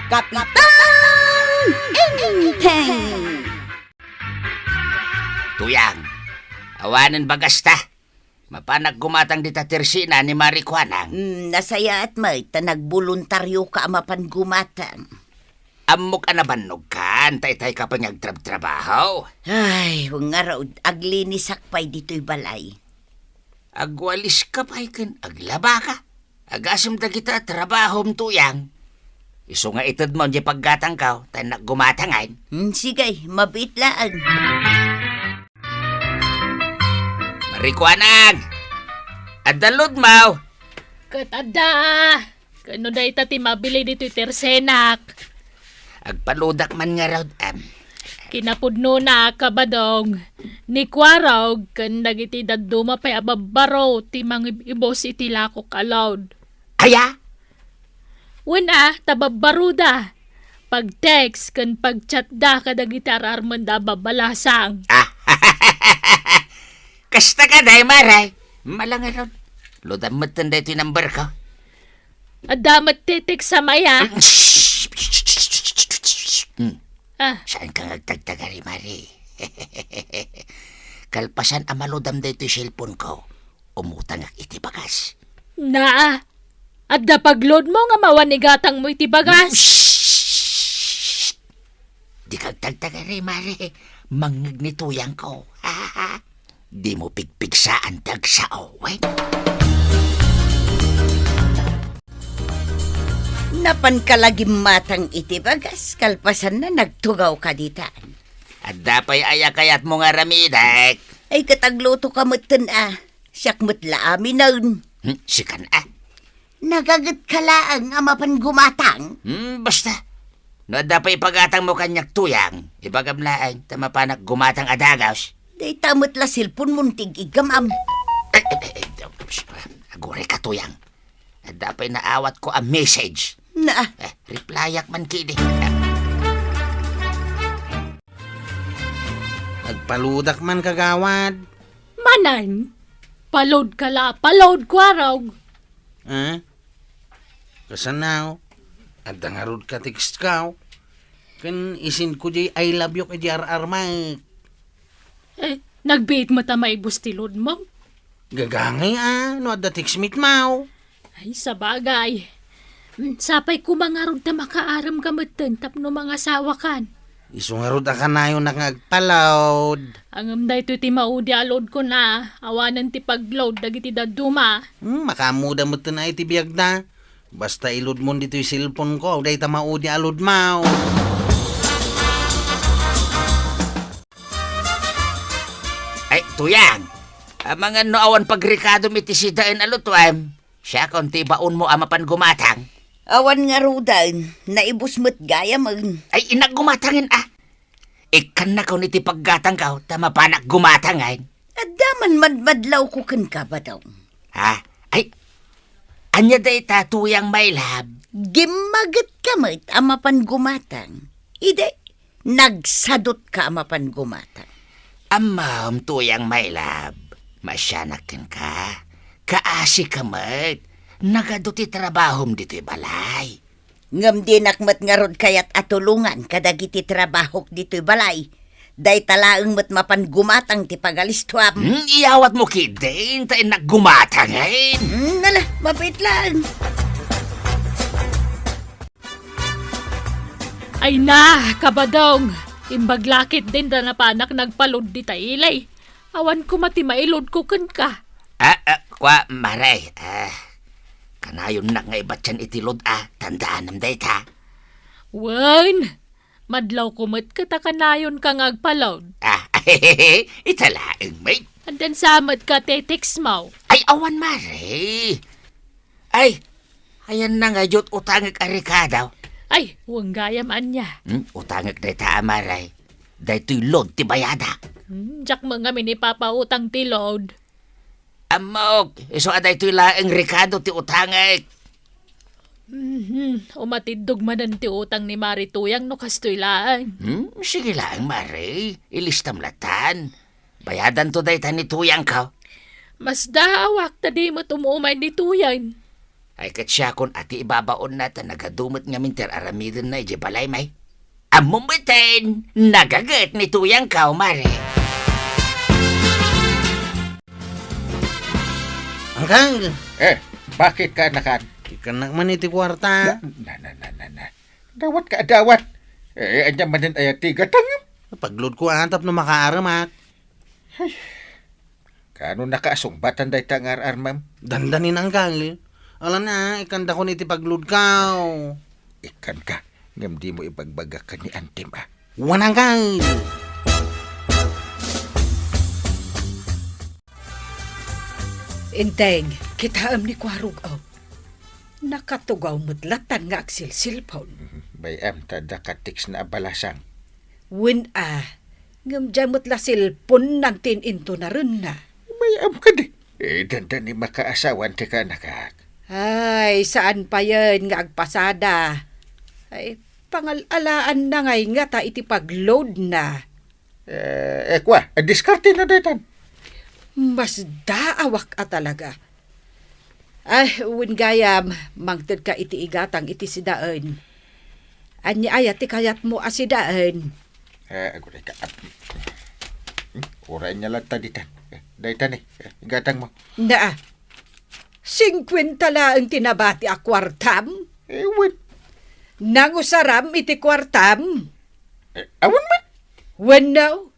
Kapitan Enteng! Tuyang, awanan bagas ta. Mapanag gumatang di ta Tersina ni Marikuanang. Nasaya at may nagbuluntaryo ka amapan gumatang. Amok anabanog kan, tay-tay ka pa trabaho. Ay, nga raw, aglinisak pa'y dito'y balay. Agwalis ka pa'y kan, aglaba ka. Agasam ta kita trabaho tuyang. Iso nga itad mo di paggatang ka, tay naggumatangan. Sige, mabitlaan. Marikuanang! Adalod mo! Katada! Kano da itati mabili dito'y tersenak? Agpaludak man nga raw, Kinapudno na kabadong. Ni kwaraw, kan dagiti daduma pa'y ababaro, ti ibos iti lako kalawd. Aya? Wala, tababaro da. Pag-text, kan pag-chat da, kadagiti ararmanda babalasang. Kasta ka day, Maray. Malanga raw. Lodam mo tanda ito yung number ko. Adamat text sa maya. Saan ka nagtagtagari, Mari? Kalpasan amalodam da ito yung cellphone ko. Umutang ak iti bagas. Na, adda pag-load mo nga mawanigatang mo iti bagas. Di kag tagtagari, Mari. Mangag ni tuyang ko. Di mo pigpigsaan tag sa owen. Napan ka lagi matang iti bagas, kalpasan na nagtugaw ka ditaan. At dapay ayakayat mo nga ramidak. Ay katagluto ka matan siyak matla amin naun. Sikan Nagagat ka laang amapan gumatang. Basta. No dapay pagatang mo kanyak tuyang. Ibagablaan, tamapanak gumatang adagaws. Day tamot la silpon muntig igamam. Agure ka tuyang. At dapay naawat ko ang message. Na, Replyak man kini. Nagpaludak man kagawad. Manan, palod ka la, palod kwaraw. Kasanaw. At dangarod ka text ka. Kan isin ko jay I love you kay JRR Mike. Nagbiit mo ta maibos tilod mo. Gagangay no adda text meet mau. Ay, sa bagay. Sapay ko mga rod na makaaram kamatan tapno mga asawa kan. Isungarod ka na yung nangagpalawd. Ang amday ito ti maudi alod ko na. Awanan ti pagload dagiti daduma. Makamuda mo na iti biyag na. Basta ilod mo dito yung cellphone ko. Day ta maudi alod mau. Ay, tuyang. Mga noawan pagrikado miti si Dain alutwam. Siya konti baon mo amapan gumatang. awan nga rudan, naibus mo't gaya man. Ay, inak gumatangin Ikan na ko niti paggatang ka, tamapanak gumatangin. At daman madmadlaw ko kan ka ba daw? Ay, anya day tatuyang may lab. Gimagat ka mo't amapan gumatang. Ide, nagsadot ka amapan gumatang. Amam tuyang may lab. Masyanakin ka. Kaasi ka mat. Nagaduti trabahom dito'y balay. Ngam di nakmat nga rod kayat atulungan kadagiti trabahok dito'y balay. Day talaang mat mapan gumatang ti pagalistuam. Iyawat mo kidin, tayo naggumatangin. Nala, mabait lang. Ay na, kabadong. Imbaglakit din da napanak nagpalod di tailay. Awan ko mati mailod ko kan ka. Kwa maray. Kanayon na nga ibat yan itilod tandaan nam day ta. Wan, madlaw kumot katakanayon ka ngagpalod. Italaang may. Andan samat ka tetex mo. Ay, awan maray. Ay, ayan na nga yut utangag arikadaw. Ay, huwag gayam anya. Utangag day ta maray. Day to'y lod ti bayada. Diyak mga minipapautang tilod. Amok, iso aday to'y laeng Ricardo ti utangag. Umatidog manan ti utang ni Mari Tuyang no kastoy lang. Sige lang, Mari. Ilistam latan. Bayadan to day ni Tuyang ka. Mas daawak ta di mo tumuumay ni Tuyang. Ay kat siya kon ati ibabaon na ta nagadumot nga minter aramidin na ije balay may. Amumiten, nagagat ni tuyang kao, mare. Uncle, Bakit ka nakan? ikan na man iti kwarta. Na. Dawat ka, dawat. Anya manin ay tigatang. Paglod ko antap na makaaramak. Kano nakasumbatan day tangar armam? Dandanin Uncle. Alam na, ikanda ko iti paglod kao. Ikan ka. Ngam di mo ibagbaga ka ni Antim ah. Wan Uncle. Inteng, kita ni kwarog aw. Nakatugaw mutlatan nga aksilsilpon. Bayam tada ka tiks na abalasang. Win ngam dyan mutla silpon nantin into na rin na. Bayam ka di. Dandan ni makaasawan ti ka nakak. Ay, saan pa yan nga agpasada? Ay, pangalalaan na ngay nga ta iti pagload na. Kwa, diskarte na daytan. Mas daawak talaga. Ay, win gayam, mangtid ka iti igatang iti sidaan. Anya ayat ti kayat mo asidaan. Aguray ka. Uray niya lang taditan. Daytan igatang mo. Na, 50 laang tinabati a kwartam. Ewan. Nangusaram iti kwartam. Awan man. When now?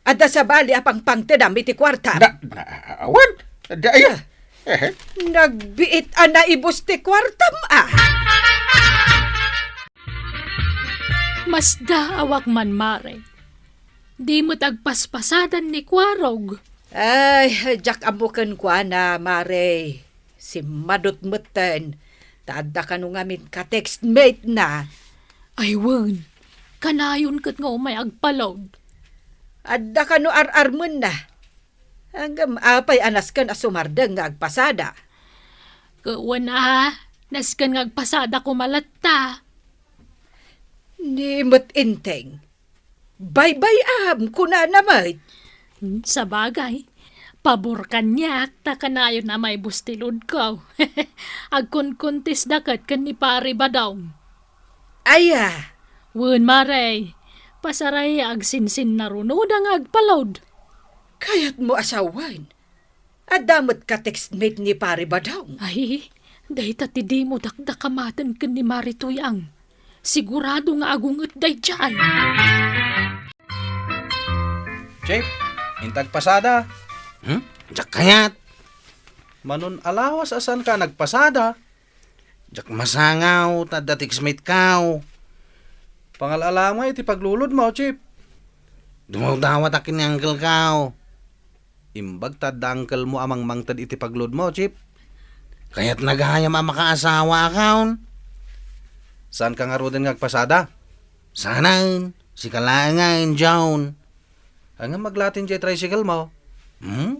Ada sa bali apang pangtedam iti kwartam. Awan. Daya. Nagbiit ana ibus ti kwartam Mas daawak man, mare. Di mo tagpaspasadan ni Kwarog. Ay, jak amukan ko na, mare. Si madot muten. Tada ka nung amin ka-textmate na. Ay, wen. Kanayon kat nga umay agpalod. Adda ka no ar-armun na. Hanggang apay anas kan asumardeng nga agpasada. Kawan naskan nga agpasada ko malatta. Ni mat inteng. Bye-bye kuna namay. Sa bagay, pabor kanyak, ta kanayon na may bustilod ko. Agkon-kontis dakat kan ni pari ba daw? Aya, Wen mare, pasaray agsinsin na runod ang agpalod. kayat mo asawan. Adamot ka textmate ni pare ba daw? Ay, dahi tati di mo dakdakamatan kan ni Marituyang. Sigurado nga agungot day dyan. Chip, intag pasada. Jak kayat. Manon alawas asan ka nagpasada. Jak masangaw, tada tiksmate kao. Pangalala mo iti paglulod mo, Chip. Dumawdawat akin ni Uncle kao. Imbag tadangkel mo amang mangtad iti paglulod mo, Chip. Kaya't nagahayam ang makaasawa akaon. Saan ka nga ro din nagpasada? Sanain, si kalangan, John. Hanggang maglatin jay tricycle mo.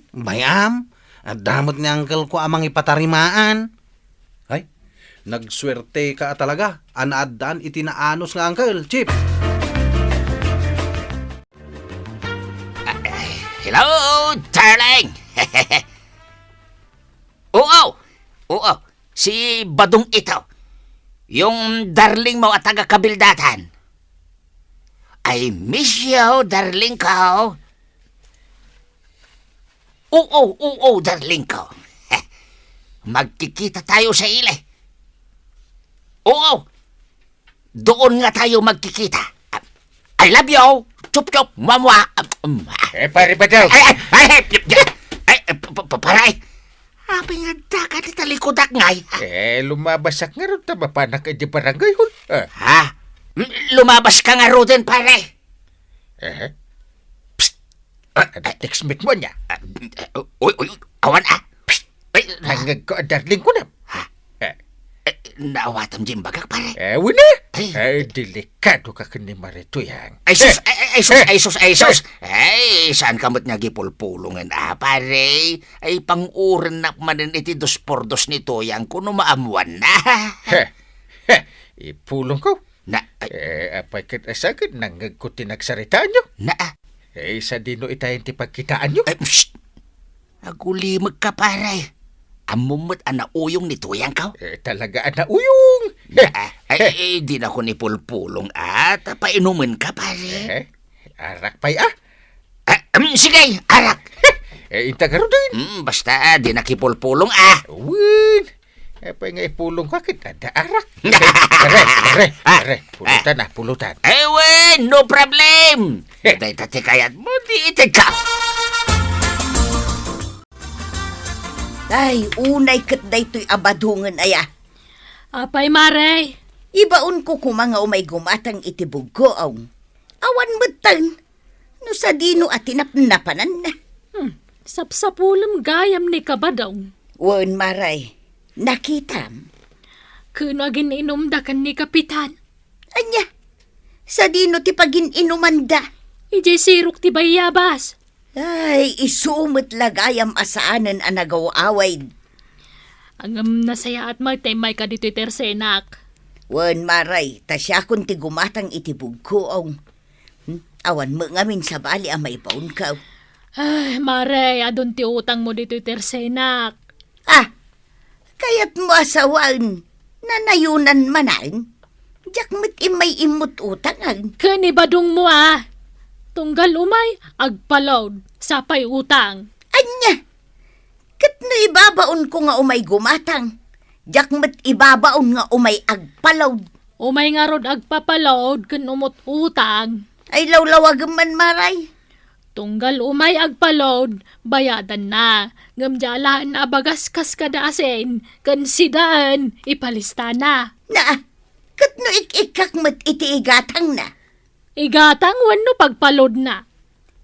Bayam, at damot ni Uncle ko amang ipatarimaan. Ay, nagswerte ka talaga. Anaadaan itinaanos nga, Uncle, Chip. Hello, darling! Oo, si Badong ito. Yung darling mo at taga-kabildatan. I miss you, darling ko. Oo, darling ko. Magkikita tayo sa ile. Oo, doon nga tayo magkikita. I love you. Chup-chup, mamwa. Pare ba daw? Paray. Abi nga dagat ita likodak ngay. Lumabasak nga rin tama pa na di barangay hon. Ha? Lumabas ka nga ro din, pare. Textmate mo niya. Uy, awan Psst. Hanggang ko darling ko na. Naawatam din bagak, pare. Wala. Delikado ka kani Marituyang. Ay, sus. Ay, saan kamot nga gipulpulungan, pare? Ay, pang-uran na manin iti 2x2 nito yang kuno maamuan na. Ipulong ko. Na, Apay kat asagad nanggag ko tinagsarita nyo. na, Sa dino itayin ti pagkitaan nyo. Psst. Nagulimag ka, pare. amumot ana uyong ni tuyang ka. Talaga ana uyong. Di na ko ni pulpulong at painumin ka pare. Arak pa'y ah. Sige, arak. Ita garo din. Basta di na kipulpulong ah. Win. Pa'y nga ipulong ka kita da arak. Are. Pulutan. Ewen, no problem. Day tatikayat mo, di itig ka. Ay, unay kat daytoy abadungan aya. Apay, Mare. Ibaon ko kumanga umay gumatang itibog ko, awan matang. No sa dino at tinapnapanan na. Sapsapulam gayam ni kabadong. Wan maray, nakitam. Kuno agin inumdakan ni Kapitan. Anya, sa dino ti pagin inumanda. Ijay sirok ti bayabas. Ay, isumot lagayam asaanan ang nagaw-away. Ang nasaya at magtaymay ka dito'y tersenak. Wan maray, tasya kun ti gumatang itibog ko, Awan mo ngamin sa bali ang may paun ka. Ay, Mare, adun ti utang mo dito'y tersenak. Kaya't mo asawan, nanayunan manan. Diyak mo't imay imot utangan. Kani badong mo Tunggal umay, agpalod, sapay utang. Anya, kat no ibabaon ko nga umay gumatang. Diyak mo't ibabaon nga umay agpalod. Umay nga rod agpapalod, kan umot utang. Ay lawlawag man maray. Tunggal umay agpalod, bayadan na. Ngamjalaan abagas kas kadaasin, kan sidaan, ipalista na. Kat no ikikak mo't itiigatang na. Igatang wano pagpalod na.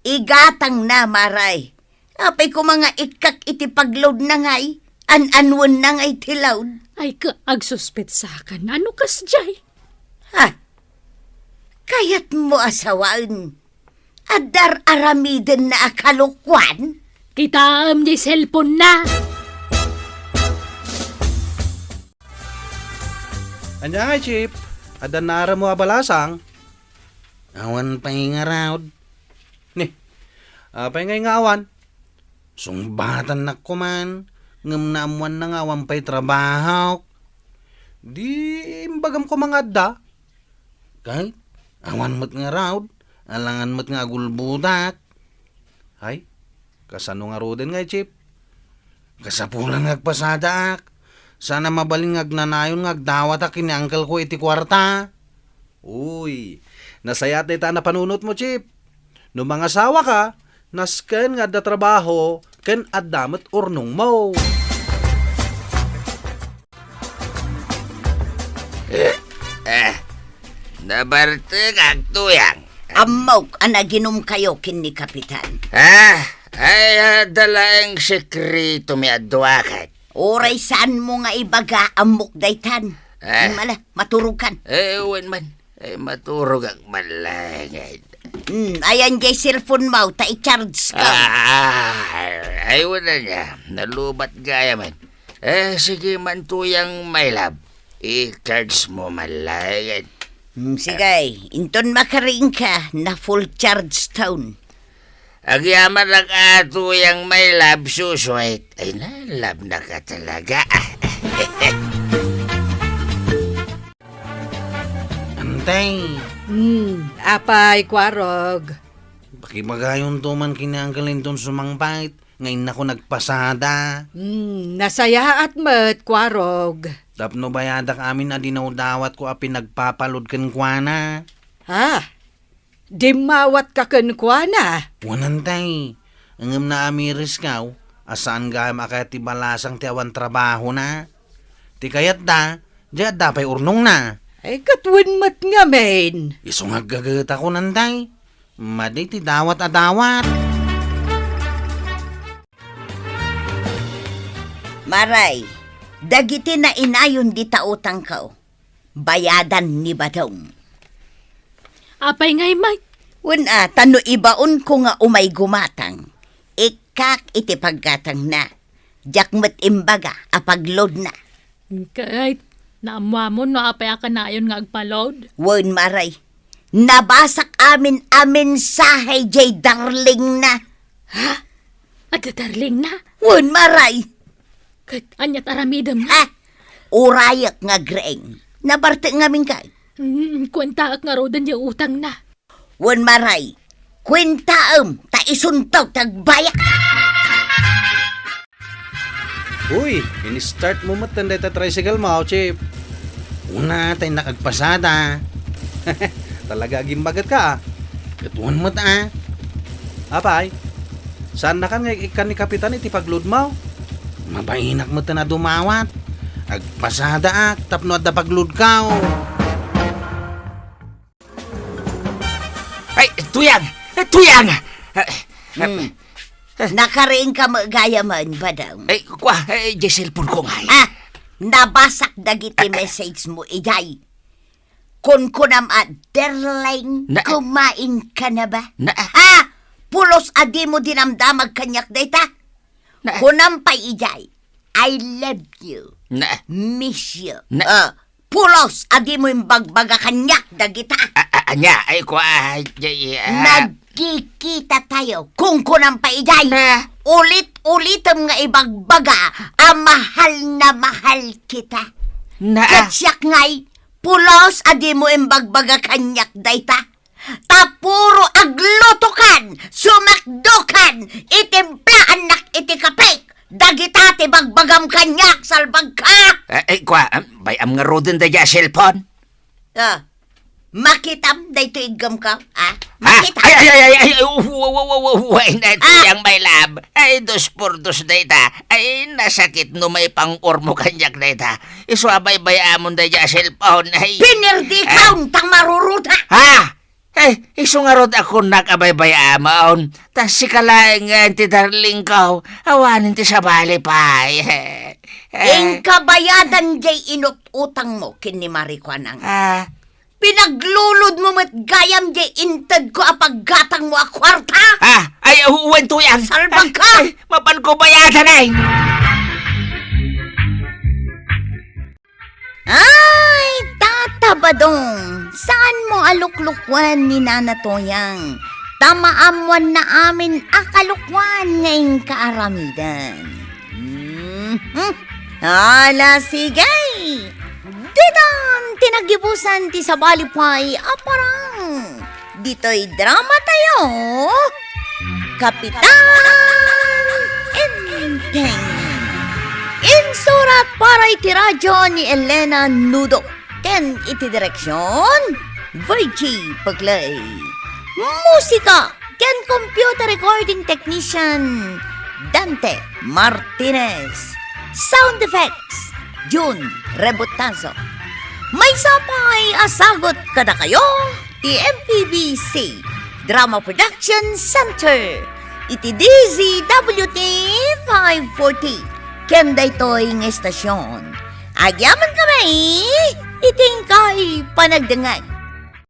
Igatang na, maray. Apay ko mga ikak iti pagload na ngay. An-anwan na ngay tilawd. Ay ka, agsuspet sa akin. Ano kas jay? Kaya't mo asawaan. Adar aramiden na akalukwan. Kita di cellphone na. Anya nga, Chip. Adan nara mo abalasang. Awan pa'y nga raod. Apay ngay nga awan. Sungbatan na ko man. Ngam na amuan na nga awan pa'y trabaho. Di imbagam ko mga adda. Kahit awan mo't nga raod. Alangan mo't nga gulbudak. Ay, kasano nga roden nga, Chip. Kasapulan ngagpasadak. Sana mabaling ngagnanayon ngagdawat a kini uncle ko iti kwarta. Uy, nasayat na na panunot mo, Chip. No mga asawa ka, nasken nga da trabaho, ken addamet urnong mo. Nabarteg agtuyang. Amok, anaginom kayo kin ni Kapitan. Ay dalaeng sekreto mi adwakat. Oray saan mo nga ibaga amok daytan. Mala, maturukan. Ewan man. Ay maturog ang malangay. Ayan jay cellphone mo, ta i-charge ka. Ay wala niya. Nalubat gaya man. Sige man tuyang my love. I-charge mo malangay. Sige, inton makaring ka na full charge town. Agyaman lang ato yung may love suswait. Ay na-love na ka talaga. Antay. Apay, kwarog. Pakibagayon to man kinangkalin ton sumangpait. Ngayon ako nagpasada. Nasaya at met, kwarog. Tapno bayadak amin na dinawdawat ko api nagpapalod ken kuana. Dimawat ka kenkwana. Wanantay. Angam na amiris kaw. Asaan ga makati balasang ti awan trabaho na. Ti kayat da. Diyan da pa'y urnong na. Ay katwin mat nga men. Isong haggagat ako nantay. Madi ti dawat adawat. Maray, dagiti na inayon di tautang ka. Bayadan ni Badong. Apay ngay may. Wala, tano ibaon ko nga umay gumatang. Ikak iti paggatang na. Jakmat imbaga, apagload na. Kahit naamwa mo no apay ka na ayon nga agpalod. Wan maray, nabasak amin sahay jay darling na. At darling na. Wan maray, Kat anya taramidam na. Ha? Urayak nga greng. Nabarte nga mingkay. Kwenta ak nga rodan yung utang na. Wan maray. Kwentaam. Ta isuntaw tagbayak. Uy, ini-start mo matan dahil tricycle mo, Chip. Una, tayo nakagpasada. Talaga gimbagat ka, ah. Katuan mo ta, ah. Apay, saan na ka nga ikan ni Kapitan iti pagload mo? Mabainak mo ta na dumawat. Agpasada, ah. Tapno at da pagload ka, oh. Ay, tuyang! Tuyang! Nakaraing ka magaya man ba daw? Ay, kwa, di cellphone ko nga. Ah, nabasak dagiti message mo, ijay. Kun kunam at derling, Na- kumain ka na ba? Na- Ah, pulos adi mo dinamdamag kanyak data. Na- Kunam pa ijay, I love you, Na, miss you. Na- Pulos adi mo yung bagbaga kanyak dagita. anya, ay kwa, Nagkikita tayo kung kunam pa ijay. Na- Ulit-ulitam nga ibagbaga, mahal na mahal kita. Katsyak ngay, pulos adi mo imbagbaga kanyak dayta. Tapuro aglutukan, sumakdukan, itimplaan nak iti kapik. Dagita ti bagbagam kanyak, salbag ka. ay, kwa, bayam nga rodan da cellphone. Makitam, dayto igam ka. Makita. Ay, uway na tuyang may lab. Ay, 2x2 data. Ay, nasakit no may pang-ormo kanyak data. Iswabay bayamon da cellphone. Ay, Pinirdi kaun, tang maruruta. ha? Ay, isungarod ako nakabay amon. Tas si kalaingan ti darling ko. Awanin ti sa bali pa. Ing kabayadan jay inut-utang mo, kini Marikwanang. Pinaglulod mo mat gayam jay inted ko apaggatang mo a kwarta. Ay, uwan tuyang. Salbag ka! Ay, mapan ko bayadan ay. Ay, tatabadong, saan mo aluklukwan ni Nana Toyang? Tamaamuan na amin akalukwan ngayong kaaramidan. Ala, sige. Ditan, tinagibusan ti sa balipay, aparang. Dito'y drama tayo. Kapitan Enteng. Insurat para iti radyo ni Elena Nudo. Ken iti direksyon, Virgie Paglay. Musika, ken computer recording technician, Dante Martinez. Sound effects, June Rebutazo. May sapay asagot kada kayo, ti MPBC Drama Production Center. Iti DZWT 540. Ken daytoy nga estasyon. Agyaman kami, iting kay panagdangag.